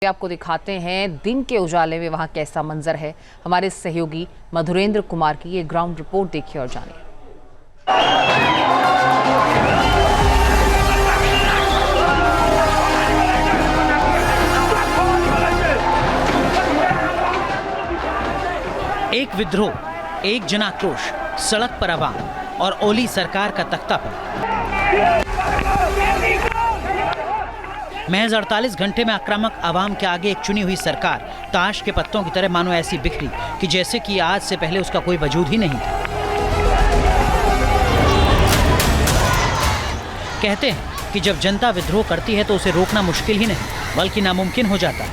आपको दिखाते हैं दिन के उजाले में वहां कैसा मंजर है। हमारे सहयोगी मधुरेंद्र कुमार की ये ग्राउंड रिपोर्ट देखिए और जानिए। एक विद्रोह, एक जनाक्रोश, सड़क पर आवाम और ओली सरकार का तख्तापन। महज 48 घंटे में आक्रामक आवाम के आगे एक चुनी हुई सरकार ताश के पत्तों की तरह मानो ऐसी बिखरी कि जैसे कि आज से पहले उसका कोई वजूद ही नहीं था। कहते हैं कि जब जनता विद्रोह करती है तो उसे रोकना मुश्किल ही नहीं बल्कि नामुमकिन हो जाता है।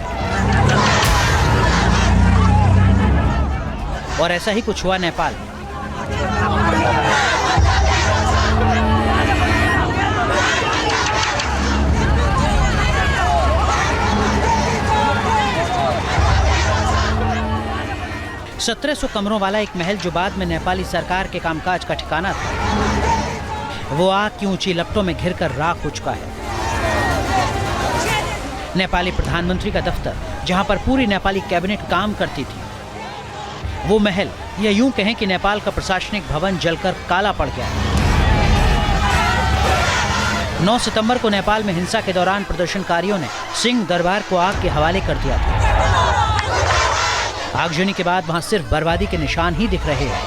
और ऐसा ही कुछ हुआ नेपाल में। सौ कमरों वाला एक महल जो बाद में नेपाली सरकार के कामकाज का ठिकाना था, वो आग की ऊंची लपटों में घिरकर राख हो चुका है। नेपाली प्रधानमंत्री का दफ्तर, जहां पर पूरी नेपाली कैबिनेट काम करती थी, वो महल या यूं कहें कि नेपाल का प्रशासनिक भवन जलकर काला पड़ गया। 9 सितंबर को नेपाल में हिंसा के दौरान प्रदर्शनकारियों ने सिंह दरबार को आग के हवाले कर दिया था। आगजनी के बाद वहां सिर्फ बर्बादी के निशान ही दिख रहे हैं।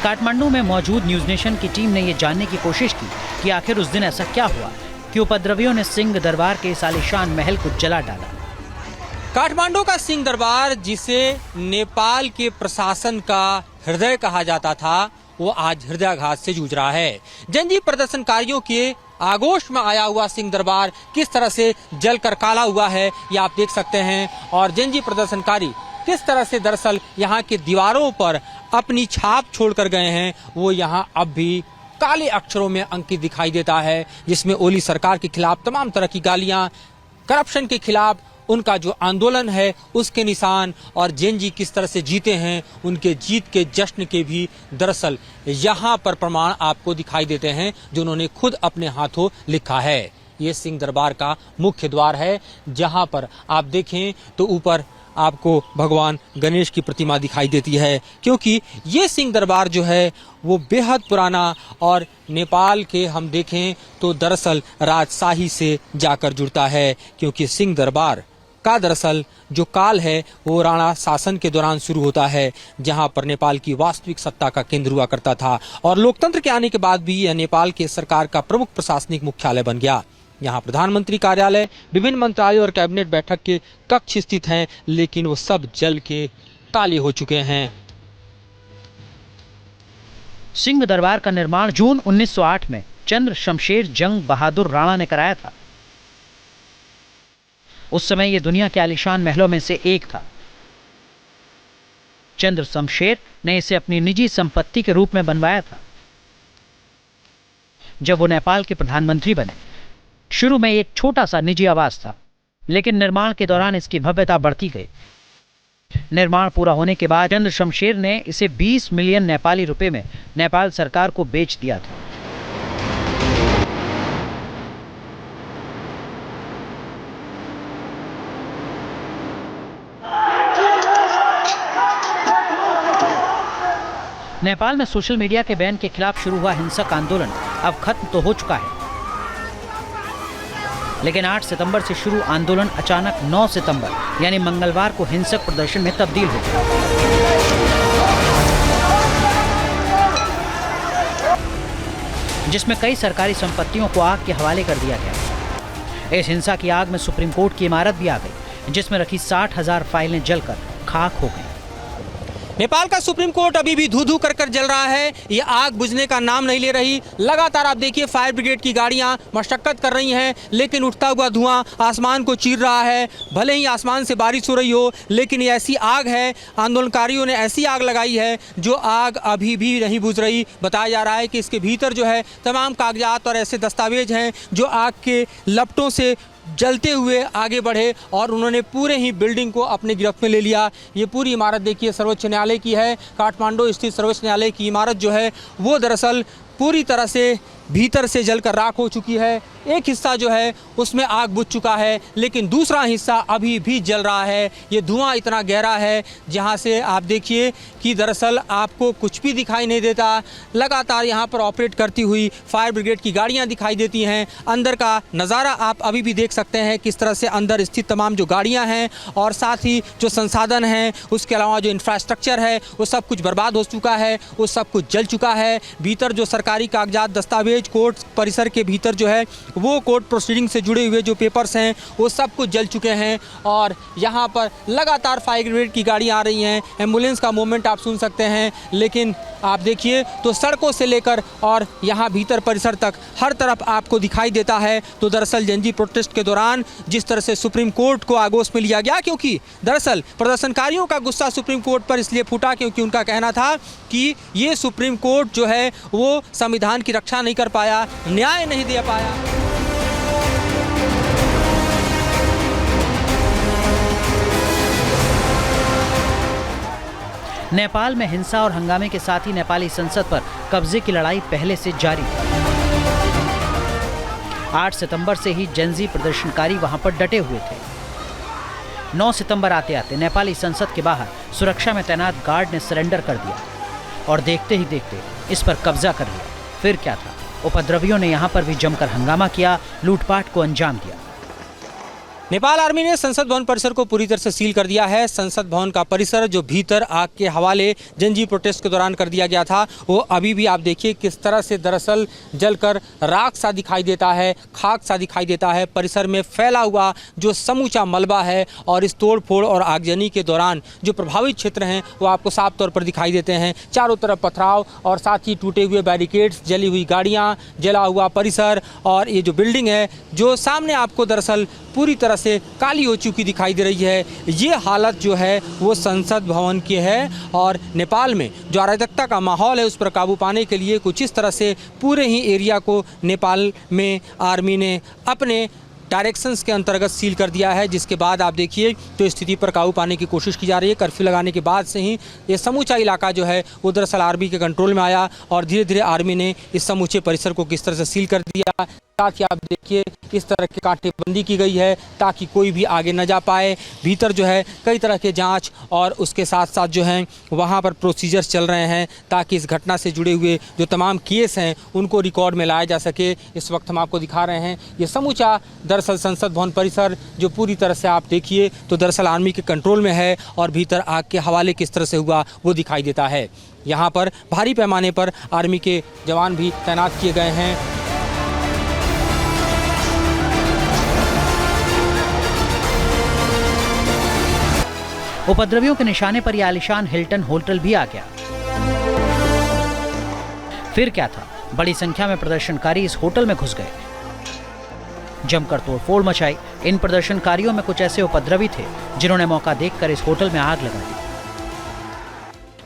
काठमांडू में मौजूद न्यूज नेशन की टीम ने यह जानने की कोशिश की कि आखिर उस दिन ऐसा क्या हुआ कि उपद्रवियों ने सिंह दरबार के इस आलीशान महल को जला डाला। काठमांडू का सिंह दरबार, जिसे नेपाल के प्रशासन का हृदय कहा जाता था, वो आज हृदयाघात से जूझ रहा है। जनजीव प्रदर्शनकारियों के आगोश में आया हुआ सिंह दरबार किस तरह से जलकर काला हुआ है, ये आप देख सकते हैं। और जनजीव प्रदर्शनकारी किस तरह से दरअसल यहाँ के दीवारों पर अपनी छाप छोड़कर गए हैं, वो यहाँ अब भी काले अक्षरों में अंकित दिखाई देता है, जिसमें ओली सरकार के खिलाफ तमाम तरह की गालियां, करप्शन के खिलाफ उनका जो आंदोलन है उसके निशान, और जेनजी किस तरह से जीते हैं उनके जीत के जश्न के भी दरअसल यहाँ पर प्रमाण आपको दिखाई देते हैं, जो उन्होंने खुद अपने हाथों लिखा है। ये सिंह दरबार का मुख्य द्वार है, जहाँ पर आप देखें तो ऊपर आपको भगवान गणेश की प्रतिमा दिखाई देती है, क्योंकि ये सिंह दरबार जो है वो बेहद पुराना और नेपाल के हम देखें तो दरअसल राजशाही से जाकर जुड़ता है, क्योंकि सिंह दरबार का दरअसल जो काल है वो राणा शासन के दौरान शुरू होता है, जहां पर नेपाल की वास्तविक सत्ता का केंद्र हुआ करता था। और लोकतंत्र के आने के बाद भी यह नेपाल के सरकार का प्रमुख प्रशासनिक मुख्यालय बन गया। यहाँ प्रधानमंत्री कार्यालय, विभिन्न मंत्रालय और कैबिनेट बैठक के कक्ष स्थित हैं, लेकिन वो सब जल के काले हो चुके हैं। सिंह दरबार का निर्माण जून 1908 में चंद्र शमशेर जंग बहादुर राणा ने कराया था। उस समय यह दुनिया के आलीशान महलों में से एक था। चंद्र शमशेर ने इसे अपनी निजी संपत्ति के रूप में बनवाया था। जब वो नेपाल के प्रधानमंत्री बने, शुरू में एक छोटा सा निजी आवास था, लेकिन निर्माण के दौरान इसकी भव्यता बढ़ती गई। निर्माण पूरा होने के बाद चंद्र शमशेर ने इसे 20 मिलियन नेपाली रुपए में नेपाल सरकार को बेच दिया था। नेपाल में सोशल मीडिया के बैन के खिलाफ शुरू हुआ हिंसक आंदोलन अब खत्म तो हो चुका है, लेकिन 8 सितंबर से शुरू आंदोलन अचानक 9 सितंबर यानी मंगलवार को हिंसक प्रदर्शन में तब्दील हो गया, जिसमें कई सरकारी संपत्तियों को आग के हवाले कर दिया गया। इस हिंसा की आग में सुप्रीम कोर्ट की इमारत भी आ गई, जिसमें रखी 60,000 फाइलें जलकर खाक हो गई। नेपाल का सुप्रीम कोर्ट अभी भी धू-धू कर जल रहा है। ये आग बुझने का नाम नहीं ले रही। लगातार आप देखिए फायर ब्रिगेड की गाड़ियां मशक्कत कर रही हैं, लेकिन उठता हुआ धुआं आसमान को चीर रहा है। भले ही आसमान से बारिश हो रही हो, लेकिन ये ऐसी आग है, आंदोलनकारियों ने ऐसी आग लगाई है जो आग अभी भी नहीं बुझ रही। बताया जा रहा है कि इसके भीतर जो है तमाम कागजात और ऐसे दस्तावेज हैं जो आग के लपटों से जलते हुए आगे बढ़े और उन्होंने पूरे ही बिल्डिंग को अपने गिरफ्त में ले लिया। ये पूरी इमारत देखिए सर्वोच्च न्यायालय की है। काठमांडू स्थित सर्वोच्च न्यायालय की इमारत जो है वो दरअसल पूरी तरह से भीतर से जलकर राख हो चुकी है। एक हिस्सा जो है उसमें आग बुझ चुका है, लेकिन दूसरा हिस्सा अभी भी जल रहा है। ये धुआं इतना गहरा है जहां से आप देखिए कि दरअसल आपको कुछ भी दिखाई नहीं देता। लगातार यहां पर ऑपरेट करती हुई फायर ब्रिगेड की गाड़ियां दिखाई देती हैं। अंदर का नज़ारा आप अभी भी देख सकते हैं, किस तरह से अंदर स्थित तमाम जो गाड़ियां हैं और साथ ही जो संसाधन हैं, उसके अलावा जो इंफ्रास्ट्रक्चर है, वो सब कुछ बर्बाद हो चुका है, वो सब कुछ जल चुका है। भीतर जो सरकारी कागजात, दस्तावेज, कोर्ट परिसर के भीतर जो है वो कोर्ट प्रोसीडिंग से जुड़े हुए जो पेपर्स हैं वो सब कुछ जल चुके हैं। और यहाँ पर लगातार फायर ब्रिगेड की गाड़ी आ रही हैं, एम्बुलेंस का मूवमेंट आप सुन सकते हैं। लेकिन आप देखिए तो सड़कों से लेकर और यहाँ भीतर परिसर तक हर तरफ आपको दिखाई देता है। तो दरअसल जनजी प्रोटेस्ट के दौरान जिस तरह से सुप्रीम कोर्ट को आगोश में लिया गया, क्योंकि दरअसल प्रदर्शनकारियों का गुस्सा सुप्रीम कोर्ट पर इसलिए फूटा क्योंकि उनका कहना था कि ये सुप्रीम कोर्ट जो है वो संविधान की रक्षा नहीं कर पाया, न्याय नहीं दे पाया। नेपाल में हिंसा और हंगामे के साथ ही नेपाली संसद पर कब्जे की लड़ाई पहले से जारी है। 8 सितंबर से ही जेनजी प्रदर्शनकारी वहां पर डटे हुए थे। 9 सितंबर आते आते नेपाली संसद के बाहर सुरक्षा में तैनात गार्ड ने सरेंडर कर दिया और देखते ही देखते इस पर कब्जा कर लिया। फिर क्या था, उपद्रवियों ने यहां पर भी जमकर हंगामा किया, लूटपाट को अंजाम दिया। नेपाल आर्मी ने संसद भवन परिसर को पूरी तरह से सील कर दिया है। संसद भवन का परिसर जो भीतर आग के हवाले जनजी प्रोटेस्ट के दौरान कर दिया गया था, वो अभी भी आप देखिए किस तरह से दरअसल जलकर राख सा दिखाई देता है, खाक सा दिखाई देता है। परिसर में फैला हुआ जो समूचा मलबा है और इस तोड़फोड़ और आगजनी के दौरान जो प्रभावित क्षेत्र हैं वो आपको साफ तौर पर दिखाई देते हैं। चारों तरफ पथराव और साथ ही टूटे हुए बैरिकेड्स, जली हुई गाड़ियाँ, जला हुआ परिसर और ये जो बिल्डिंग है जो सामने आपको दरअसल पूरी तरह से काली हो चुकी दिखाई दे रही है। ये हालत जो है वो संसद भवन की है और नेपाल में जो अराजकता का माहौल है उस पर काबू पाने के लिए कुछ इस तरह से पूरे ही एरिया को नेपाल में आर्मी ने अपने डायरेक्शंस के अंतर्गत सील कर दिया है। जिसके बाद आप देखिए तो स्थिति पर काबू पाने की कोशिश की जा रही है। कर्फ्यू लगाने के बाद से ही ये समूचा इलाका जो है वो दरअसल आर्मी के कंट्रोल में आया और धीरे धीरे आर्मी ने इस समूचे परिसर को किस तरह से सील कर दिया। साथ ही आप देखिए इस तरह की कांटेबंदी की गई है ताकि कोई भी आगे न जा पाए। भीतर जो है कई तरह के जांच और उसके साथ साथ जो हैं वहाँ पर प्रोसीजर्स चल रहे हैं ताकि इस घटना से जुड़े हुए जो तमाम केस हैं उनको रिकॉर्ड में लाया जा सके। इस वक्त हम आपको दिखा रहे हैं ये समूचा दरअसल संसद भवन परिसर जो पूरी तरह से आप देखिए तो दरअसल आर्मी के कंट्रोल में है और भीतर आग के हवाले किस तरह से हुआ वो दिखाई देता है। यहाँ पर भारी पैमाने पर आर्मी के जवान भी तैनात किए गए हैं। उपद्रवियों के निशाने पर यह आलिशान हिल्टन होटल भी आ गया। फिर क्या था, बड़ी संख्या में प्रदर्शनकारी इस होटल में घुस गए, जमकर तोड़फोड़ मचाई। इन प्रदर्शनकारियों में कुछ ऐसे उपद्रवी थे जिन्होंने मौका देखकर इस होटल में आग लगा दी।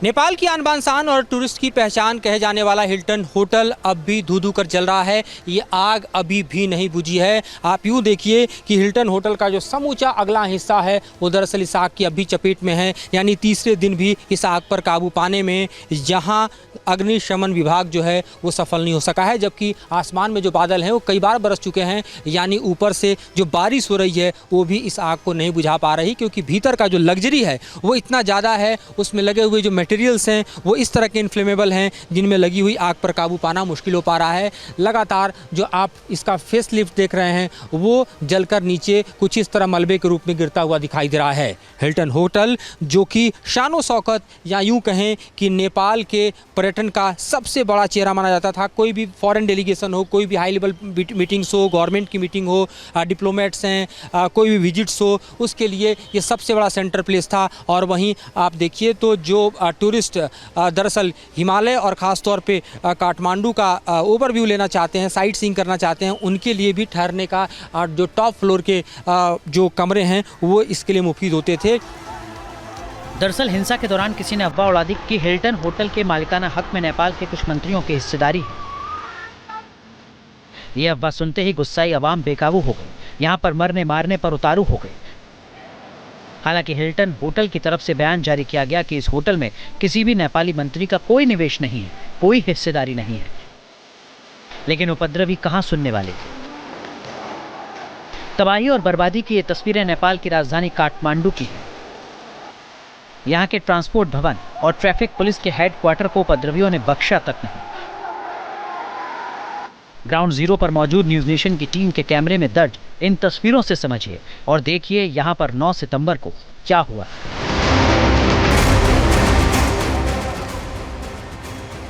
नेपाल की आन बान शान और टूरिस्ट की पहचान कहे जाने वाला हिल्टन होटल अब भी धू धू कर जल रहा है। ये आग अभी भी नहीं बुझी है। आप यूँ देखिए कि हिल्टन होटल का जो समूचा अगला हिस्सा है वो दरअसल इस आग की अभी चपेट में है। यानी तीसरे दिन भी इस आग पर काबू पाने में यहाँ अग्निशमन विभाग जो है वो सफल नहीं हो सका है। जबकि आसमान में जो बादल हैं वो कई बार बरस चुके हैं, यानी ऊपर से जो बारिश हो रही है वो भी इस आग को नहीं बुझा पा रही, क्योंकि भीतर का जो लग्जरी है वो इतना ज़्यादा है। उसमें लगे हुए जो मटेरियल्स हैं वो इस तरह के इन्फ्लेमेबल हैं जिनमें लगी हुई आग पर काबू पाना मुश्किल हो पा रहा है। लगातार जो आप इसका फेस लिफ्ट देख रहे हैं वो जलकर नीचे कुछ इस तरह मलबे के रूप में गिरता हुआ दिखाई दे रहा है। हिल्टन होटल जो कि शानो शौकत या यूं कहें कि नेपाल के पर्यटन का सबसे बड़ा चेहरा माना जाता था। कोई भी फॉरेन डेलीगेशन हो, कोई भी हाई लेवल मीटिंग्स हो, गवर्नमेंट की मीटिंग हो, डिप्लोमेट्स हैं, कोई भी विजिट्स हो, उसके लिए ये सबसे बड़ा सेंटर प्लेस था। और वहीं आप देखिए तो जो टूरिस्ट दरअसल हिमालय और ख़ास तौर पे काठमांडू का ओवरव्यू लेना चाहते हैं, साइट सीइंग करना चाहते हैं, उनके लिए भी ठहरने का जो टॉप फ्लोर के जो कमरे हैं वो इसके लिए मुफीद होते थे। दरअसल हिंसा के दौरान किसी ने अफवाह उड़ा दी कि हिल्टन होटल के मालिकाना हक में नेपाल के कुछ मंत्रियों की हिस्सेदारी है। ये अफवाह सुनते ही गुस्साई अवाम बेकाबू हो गई, यहाँ पर मरने मारने पर उतारू हो गए। हालांकि हिल्टन होटल की तरफ से बयान जारी किया गया कि इस होटल में किसी भी नेपाली मंत्री का कोई निवेश नहीं है, कोई हिस्सेदारी नहीं है। लेकिन उपद्रवी कहां सुनने वाले थे। तबाही और बर्बादी की ये तस्वीरें नेपाल की राजधानी काठमांडू की हैं। यहाँ के ट्रांसपोर्ट भवन और ट्रैफिक पुलिस के हेडक्वार्टर को उपद्रवियों ने बख्शा तक नहीं। ग्राउंड जीरो पर मौजूद न्यूज नेशन की टीम के कैमरे में दर्ज इन तस्वीरों से समझिए और देखिए यहाँ पर 9 सितंबर को क्या हुआ।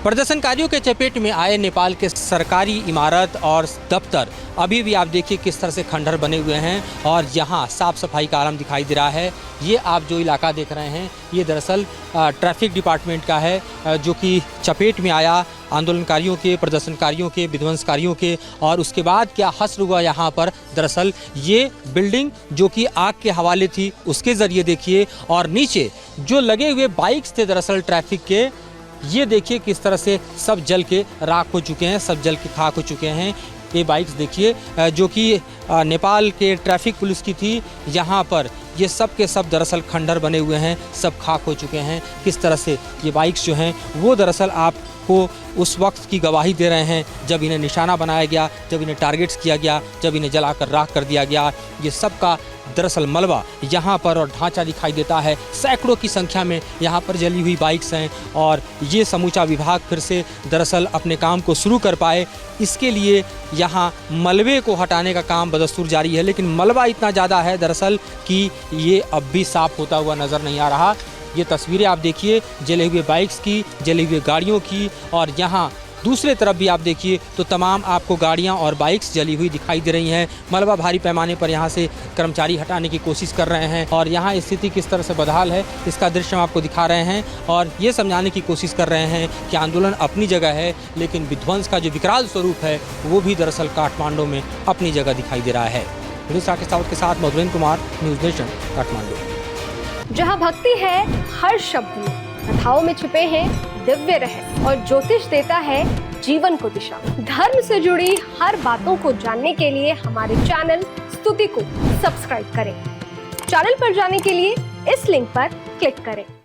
प्रदर्शनकारियों के चपेट में आए नेपाल के सरकारी इमारत और दफ्तर अभी भी आप देखिए किस तरह से खंडहर बने हुए हैं और यहाँ साफ सफाई का आलम दिखाई दे रहा है। ये आप जो इलाका देख रहे हैं ये दरअसल ट्रैफिक डिपार्टमेंट का है, जो कि चपेट में आया आंदोलनकारियों के, प्रदर्शनकारियों के, विध्वंसकारियों के। और उसके बाद क्या हश्र हुआ यहाँ पर, दरअसल ये बिल्डिंग जो कि आग के हवाले थी उसके ज़रिए देखिए, और नीचे जो लगे हुए बाइक्स थे दरअसल ट्रैफिक के, ये देखिए किस तरह से सब जल के राख हो चुके हैं, सब जल के खाक हो चुके हैं। ये बाइक्स देखिए जो कि नेपाल के ट्रैफिक पुलिस की थी, यहाँ पर ये सब के सब दरअसल खंडहर बने हुए हैं, सब खाक हो चुके हैं। किस तरह से ये बाइक्स जो हैं वो दरअसल आपको उस वक्त की गवाही दे रहे हैं जब इन्हें निशाना बनाया गया, जब इन्हें टारगेट्स किया गया, जब इन्हें जलाकर राख कर दिया गया। ये सब का दरअसल मलबा यहाँ पर और ढांचा दिखाई देता है। सैकड़ों की संख्या में यहाँ पर जली हुई बाइक्स हैं और ये समूचा विभाग फिर से दरअसल अपने काम को शुरू कर पाए, इसके लिए यहाँ मलबे को हटाने का काम बदस्तूर जारी है। लेकिन मलबा इतना ज़्यादा है दरअसल कि ये अब भी साफ होता हुआ नज़र नहीं आ रहा। ये तस्वीरें आप देखिए जले हुए बाइक्स की, जले हुए गाड़ियों की, और यहाँ दूसरे तरफ भी आप देखिए तो तमाम आपको गाड़ियां और बाइक्स जली हुई दिखाई दे रही हैं। मलबा भारी पैमाने पर यहां से कर्मचारी हटाने की कोशिश कर रहे हैं और यहां स्थिति किस तरह से बदहाल है इसका दृश्य हम आपको दिखा रहे हैं और ये समझाने की कोशिश कर रहे हैं कि आंदोलन अपनी जगह है, लेकिन विध्वंस का जो विकराल स्वरूप है वो भी दरअसल काठमांडू में अपनी जगह दिखाई दे रहा है। राकेश रावत के साथ मधुरेंद्र कुमार, न्यूज़ नेशन, काठमांडू। जहाँ भक्ति है हर शब्द में, कथाओं में छुपे हैं दिव्य रहस्य और ज्योतिष देता है जीवन को दिशा। धर्म से जुड़ी हर बातों को जानने के लिए हमारे चैनल स्तुति को सब्सक्राइब करें। चैनल पर जाने के लिए इस लिंक पर क्लिक करें।